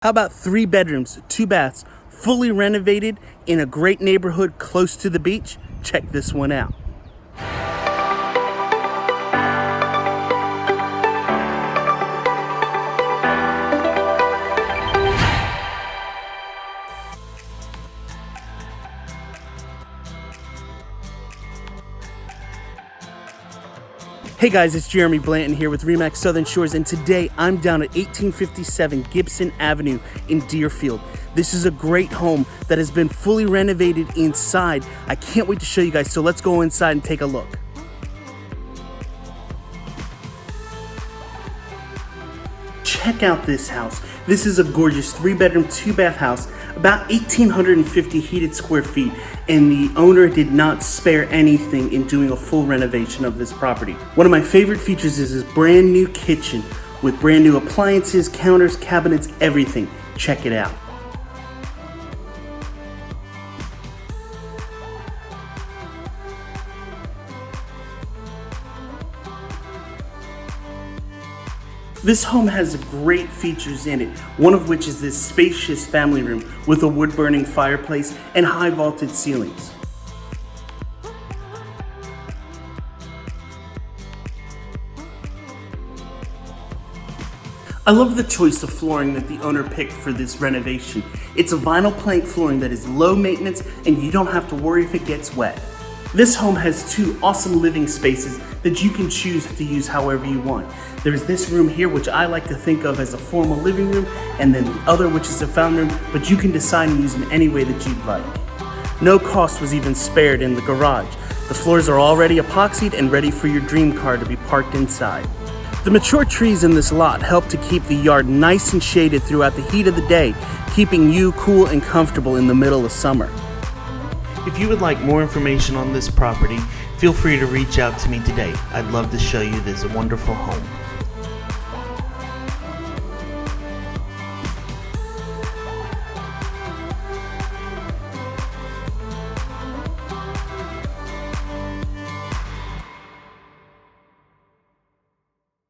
How about 3 bedrooms, 2 baths, fully renovated in a great neighborhood close to the beach? Check this one out. Hey guys, it's Jeremy Blanton here with RE/MAX Southern Shores, and today I'm down at 1857 Gibson Avenue in Deerfield. This is a great home that has been fully renovated inside. I can't wait to show you guys, so let's go inside and take a look. Check out this house. This is a gorgeous 3-bedroom, 2-bath house, about 1,850 heated square feet, and the owner did not spare anything in doing a full renovation of this property. One of my favorite features is this brand new kitchen with brand new appliances, counters, cabinets, everything. Check it out. This home has great features in it, one of which is this spacious family room with a wood-burning fireplace and high vaulted ceilings. I love the choice of flooring that the owner picked for this renovation. It's a vinyl plank flooring that is low maintenance and you don't have to worry if it gets wet. This home has 2 awesome living spaces that you can choose to use however you want. There's this room here, which I like to think of as a formal living room, and then the other, which is a family room, but you can decide and use them any way that you'd like. No cost was even spared in the garage. The floors are already epoxied and ready for your dream car to be parked inside. The mature trees in this lot help to keep the yard nice and shaded throughout the heat of the day, keeping you cool and comfortable in the middle of summer. If you would like more information on this property, feel free to reach out to me today. I'd love to show you this wonderful home.